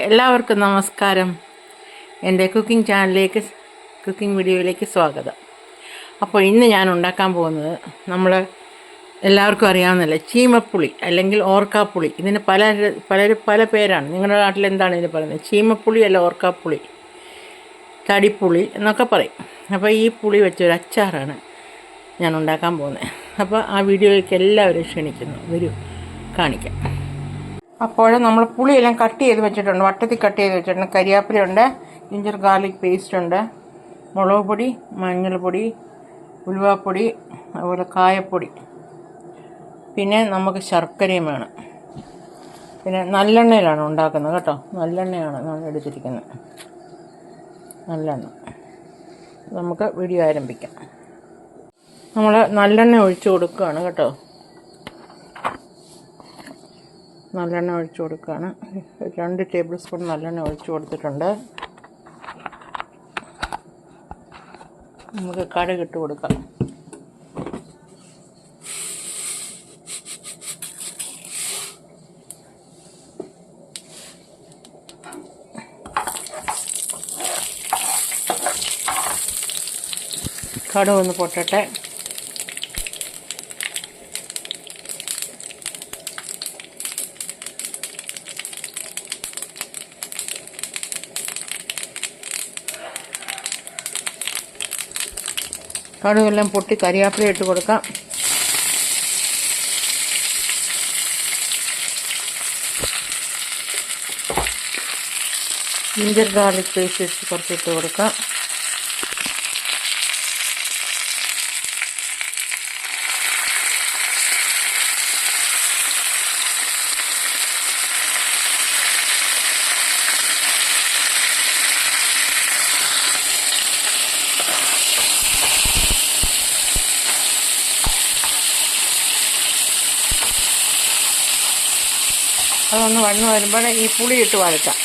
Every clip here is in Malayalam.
എല്ലാവർക്കും നമസ്കാരം. എൻ്റെ കുക്കിംഗ് വീഡിയോയിലേക്ക് സ്വാഗതം. അപ്പോൾ ഇന്ന് ഞാൻ ഉണ്ടാക്കാൻ പോകുന്നത് എല്ലാവർക്കും അറിയാവുന്നതല്ലേ, ചീമപ്പുളി അല്ലെങ്കിൽ ഓർക്കാപ്പുളി. ഇതിന് പല പേരാണ്. നിങ്ങളുടെ നാട്ടിൽ എന്താണ് ഇതിന് പറയുന്നത്? ചീമപ്പുളി അല്ല ഓർക്കാപ്പുളി, തടിപ്പുളി എന്നൊക്കെ പറയും. അപ്പോൾ ഈ പുളി വെച്ചൊരു അച്ചാറാണ് ഞാൻ ഉണ്ടാക്കാൻ പോകുന്നത്. അപ്പോൾ ആ വീഡിയോയിലേക്ക് എല്ലാവരും ക്ഷണിക്കുന്നു. വരൂ, കാണിക്കാം. അപ്പോൾ നമ്മൾ പുളിയെല്ലാം കട്ട് ചെയ്ത് വെച്ചിട്ടുണ്ട്, വട്ടത്തിൽ കട്ട് ചെയ്ത് വെച്ചിട്ടുണ്ട്. കരിയാപ്പിലയുണ്ട്, ജിഞ്ചർ ഗാർലിക് പേസ്റ്റ് ഉണ്ട്, മുളക് പൊടി, മഞ്ഞൾപ്പൊടി, ഉലുവാപ്പൊടി, അതുപോലെ കായപ്പൊടി, പിന്നെ നമുക്ക് ശർക്കരയും വേണം. പിന്നെ നല്ലെണ്ണയിലാണ് ഉണ്ടാക്കുന്നത് കേട്ടോ, നല്ലെണ്ണയാണ് ഞാൻ എടുത്തിരിക്കുന്നത്, നല്ലെണ്ണ. നമുക്ക് വീഡിയോ ആരംഭിക്കാം. നമ്മൾ നല്ലെണ്ണ ഒഴിച്ച് കൊടുക്കുകയാണ് കേട്ടോ, നല്ലെണ്ണ ഒഴിച്ച് കൊടുക്കുകയാണ്. 2 ടേബിൾ സ്പൂൺ നല്ലെണ്ണ ഒഴിച്ച് കൊടുത്തിട്ടുണ്ട്. നമുക്ക് കടുകിട്ട് കൊടുക്കാം. കടുക് ഒന്ന് പൊട്ടട്ടെ. കടുകെല്ലാം പൊട്ടി കരിയാപ്പില ഇട്ട് കൊടുക്കാം. ജിഞ്ചർ ഗാർലിക് പേസ്റ്റ് കുറച്ചിട്ട് കൊടുക്കാം. അതൊന്ന് വഴന്ന് വരുമ്പോൾ ഈ പുളി ഇട്ട് വഴറ്റാം.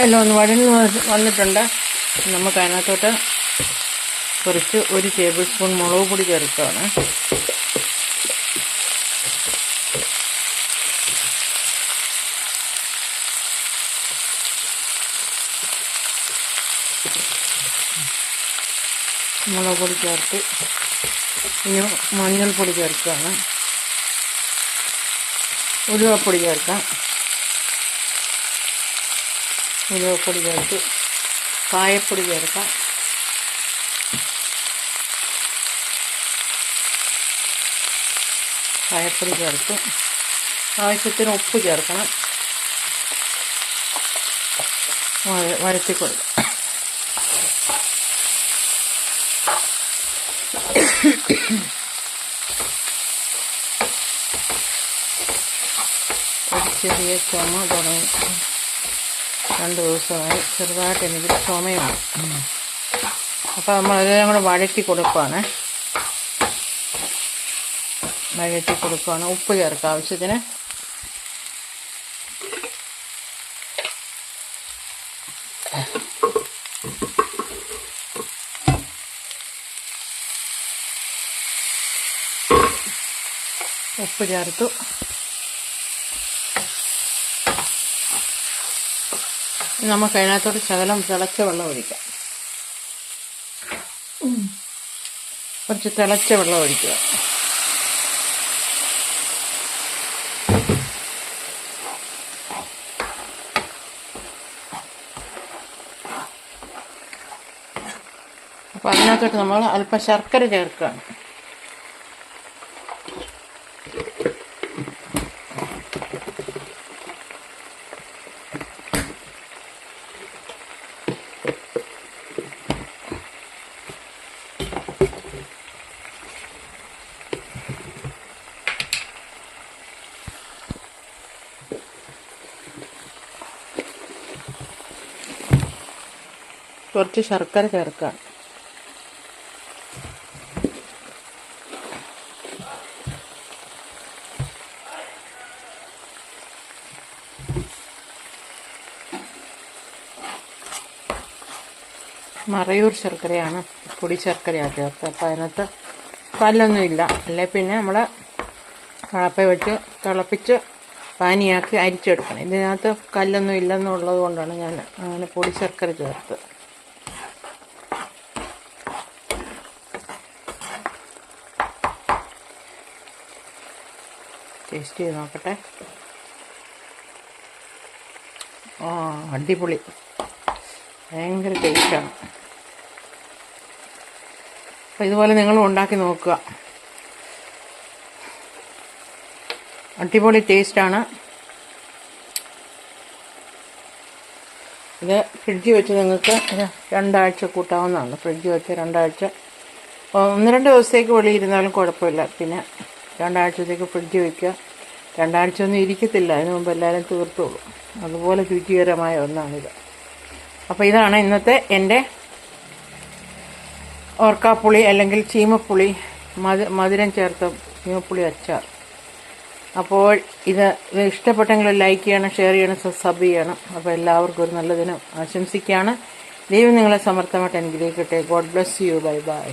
എല്ലാം ഒന്ന് വഴന്ന് വന്നിട്ടുണ്ട്. നമുക്ക് അതിനകത്തോട്ട് കുറച്ച് 1 ടേബിൾ സ്പൂൺ മുളക് പൊടി ചേർക്കുകയാണ്. മുളക് പൊടി ചേർത്ത് ഇനി മഞ്ഞൾപ്പൊടി ചേർക്കുകയാണ്. ഉലുവപ്പൊടി ചേർക്കാം. ഉലുവപ്പൊടി ചേർത്ത് കായപ്പൊടി ചേർക്കാം. കായപ്പൊടി ചേർത്ത് ആവശ്യത്തിന് ഉപ്പ് ചേർക്കണം. വഴറ്റി കൊടുക്കാം. ഒരു ചെറിയ ചുമ തുടങ്ങി, 2 ദിവസമായി ചെറുതായിട്ട് എനിക്ക് ചുമയാണ്. അപ്പോൾ നമ്മളതെല്ലാം കൂടെ വഴറ്റി കൊടുക്കുകയാണ്. ഉപ്പ് ചേർക്കാം ആവശ്യത്തിന്. ഉപ്പ് ചേർത്തു. നമുക്ക് അതിനകത്തോട്ട് ശകലം തിളച്ച വെള്ളം ഒഴിക്കാം. കുറച്ച് തിളച്ച വെള്ളം ഒഴിക്കുക. അപ്പോൾ അതിനകത്തോട്ട് നമ്മൾ അല്പം ശർക്കര ചേർക്കുകയാണ്. കുറച്ച് ശർക്കര ചേർക്കാം. മറയൂർ ശർക്കരയാണ്, പൊടി ശർക്കരയാണ് ചേർത്ത്. അപ്പോൾ അതിനകത്ത് കല്ലൊന്നുമില്ല. അല്ലെ പിന്നെ നമ്മൾ കളപ്പ വെച്ച് തിളപ്പിച്ച് പാനിയാക്കി അരിച്ചെടുക്കണം. ഇതിനകത്ത് കല്ലൊന്നും ഇല്ലെന്നുള്ളത് കൊണ്ടാണ് ഞാൻ അങ്ങനെ പൊടി ശർക്കര ചേർത്ത്. ടേസ്റ്റ് ചെയ്ത് നോക്കട്ടെ. അടിപൊളി, ഭയങ്കര ടേസ്റ്റാണ്. അപ്പോൾ ഇതുപോലെ നിങ്ങളും ഉണ്ടാക്കി നോക്കുക. അടിപൊളി ടേസ്റ്റാണ്. ഇത് ഫ്രിഡ്ജിൽ വെച്ച് നിങ്ങൾക്ക് 2 ആഴ്ച കൂട്ടാവുന്നതാണ്. ഫ്രിഡ്ജിൽ വെച്ച് 2 ആഴ്ച, 1-2 ദിവസത്തേക്ക് വെളിയിരുന്നാലും കുഴപ്പമില്ല. പിന്നെ 2 ആഴ്ചത്തേക്ക് ഫ്രിഡ്ജിൽ വയ്ക്കുക. 2 ആഴ്ച ഒന്നും ഇരിക്കത്തില്ല, അതിന് മുമ്പ് എല്ലാവരും തീർത്തോളൂ. അതുപോലെ രുചികരമായ ഒന്നാണിത്. അപ്പോൾ ഇതാണ് ഇന്നത്തെ എൻ്റെ ഓർക്കാപ്പുളി അല്ലെങ്കിൽ ചീമപ്പുളി, മധുരം ചേർത്ത ചീമപ്പുളി അച്ചാർ. അപ്പോൾ ഇത് ഇഷ്ടപ്പെട്ടെങ്കിൽ ലൈക്ക് ചെയ്യണം, ഷെയർ ചെയ്യണം, സബ് ചെയ്യണം. അപ്പോൾ എല്ലാവർക്കും ഒരു നല്ല ദിനം ആശംസിക്കുകയാണ്. ദൈവം നിങ്ങളെ സമർത്ഥമായിട്ട് അനുഗ്രഹിക്കട്ടെ. God bless you. Bye bye.